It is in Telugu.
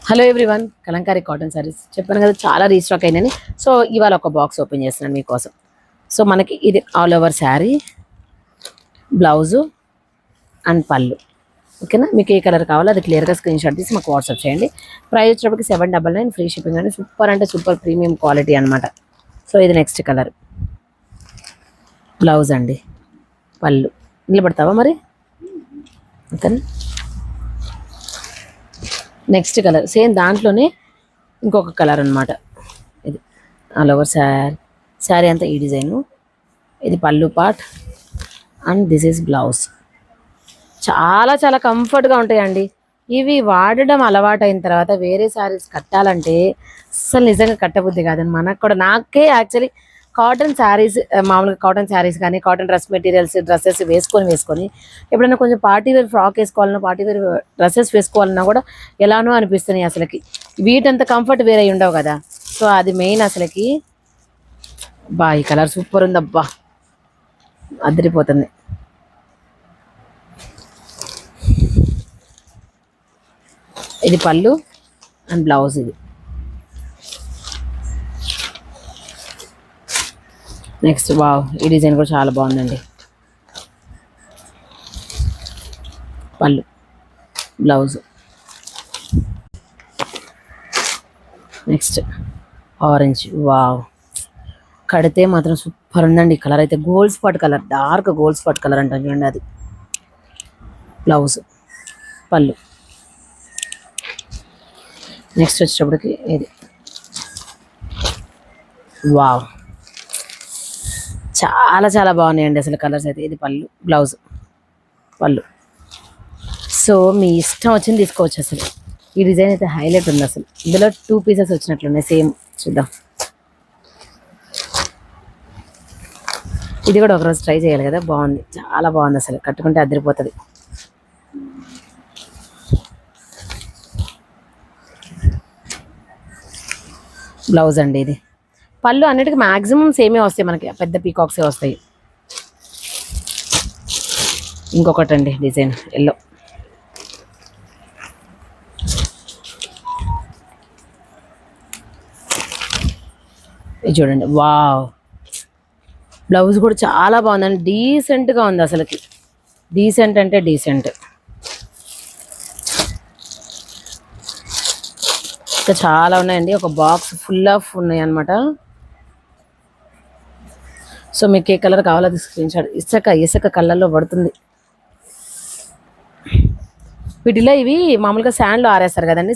Hello everyone, Kalamkari cotton saris చెప్పాను కదా, చాలా రీస్టాక్ అయినాయి. సో ఇవాళ ఒక బాక్స్ ఓపెన్ చేస్తున్నాను మీకోసం. సో మనకి ఇది all over sari, blouse and పళ్ళు. ఓకేనా, మీకు ఏ కలర్ కావాలో అది క్లియర్గా స్క్రీన్ షాట్ తీసి మాకు వాట్సాప్ చేయండి. ప్రైస్ వచ్చేటప్పటికి 799, ఫ్రీ షిప్పింగ్ అండి. సూపర్ అంటే సూపర్ ప్రీమియం క్వాలిటీ అనమాట. సో ఇది నెక్స్ట్ కలర్, బ్లౌజ్ అండి, పళ్ళు. నిలబడతావా మరి? ఓకేనా, నెక్స్ట్ కలర్ సేమ్ దాంట్లోనే ఇంకొక కలర్ అనమాట. ఇది ఆల్ ఓవర్ శారీ అంతా ఈ డిజైను. ఇది పళ్ళు part and this is blouse. చాలా చాలా కంఫర్ట్గా ఉంటాయండి. ఇవి వాడడం అలవాటు అయిన తర్వాత వేరే శారీస్ కట్టాలంటే అసలు నిజంగా కట్టబుద్ధి కాదండి. మనకు కూడా, నాకే యాక్చువల్లీ కాటన్ శారీస్, మామూలుగా కాటన్ శారీస్ కానీ కాటన్ డ్రెస్ మెటీరియల్స్ డ్రెస్సెస్ వేసుకొని ఎప్పుడైనా కొంచెం పార్టీ వేర్ ఫ్రాక్ వేసుకోవాలన్నా, పార్టీ వేర్ డ్రెస్సెస్ వేసుకోవాలన్నా కూడా ఎలానో అనిపిస్తున్నాయి అసలుకి. వీటంత కంఫర్ట్ వేరే ఉండవు కదా. సో అది మెయిన్ అసలుకి. బా ఈ కలర్ సూపర్ ఉంది, అబ్బా అదిరిపోతుంది. ఇది పళ్ళు అండ్ బ్లౌజ్. ఇది నెక్స్ట్, వావ్ ఈ డిజైన్ కూడా చాలా బాగుందండి. పళ్ళు, బ్లౌజ్. నెక్స్ట్ ఆరెంజ్, వావ్ కడితే మాత్రం సూపర్ ఉందండి. కలర్ అయితే gold spot colour, dark gold spot colour అంటాను చూడండి. అది బ్లౌజ్, పళ్ళు. నెక్స్ట్ వచ్చేటప్పటికి ఇది, వావ్ చాలా చాలా బాగున్నాయండి అసలు కలర్స్ అయితే. ఇది పళ్ళు, బ్లౌజ్, పళ్ళు. సో మీ ఇష్టం వచ్చింది తీసుకోవచ్చు. అసలు ఈ డిజైన్ అయితే హైలైట్ ఉంది. అసలు ఇందులో 2 పీసెస్ వచ్చినట్లున్నాయి సేమ్. చూద్దాం, ఇది కూడా ఒకరోజు ట్రై చేయాలి కదా. బాగుంది, చాలా బాగుంది అసలు. కట్టుకుంటే అదిరిపోతుంది. బ్లౌజ్ అండి. ఇది పళ్ళు అన్నిటికీ మ్యాక్సిమం సేమే వస్తాయి మనకి, పెద్ద పీకాక్సే వస్తాయి. ఇంకొకటి అండి డిజైన్ ఎల్లో. ఇది చూడండి, వావ్ బ్లౌజ్ కూడా చాలా బాగుందండి. డీసెంట్గా ఉంది అసలుకి. డీసెంట్ అంటే డీసెంట్. ఇంకా చాలా ఉన్నాయండి, ఒక బాక్స్ ఫుల్ ఆఫ్ ఉన్నాయి అనమాట. సో మీకు ఏ కలర్ కావాలో అది స్క్రీన్ షాట్. ఇసుక కలర్లో పడుతుంది. వీటిలో ఇవి మామూలుగా శాండ్లో ఆరేస్తారు కదండి. సో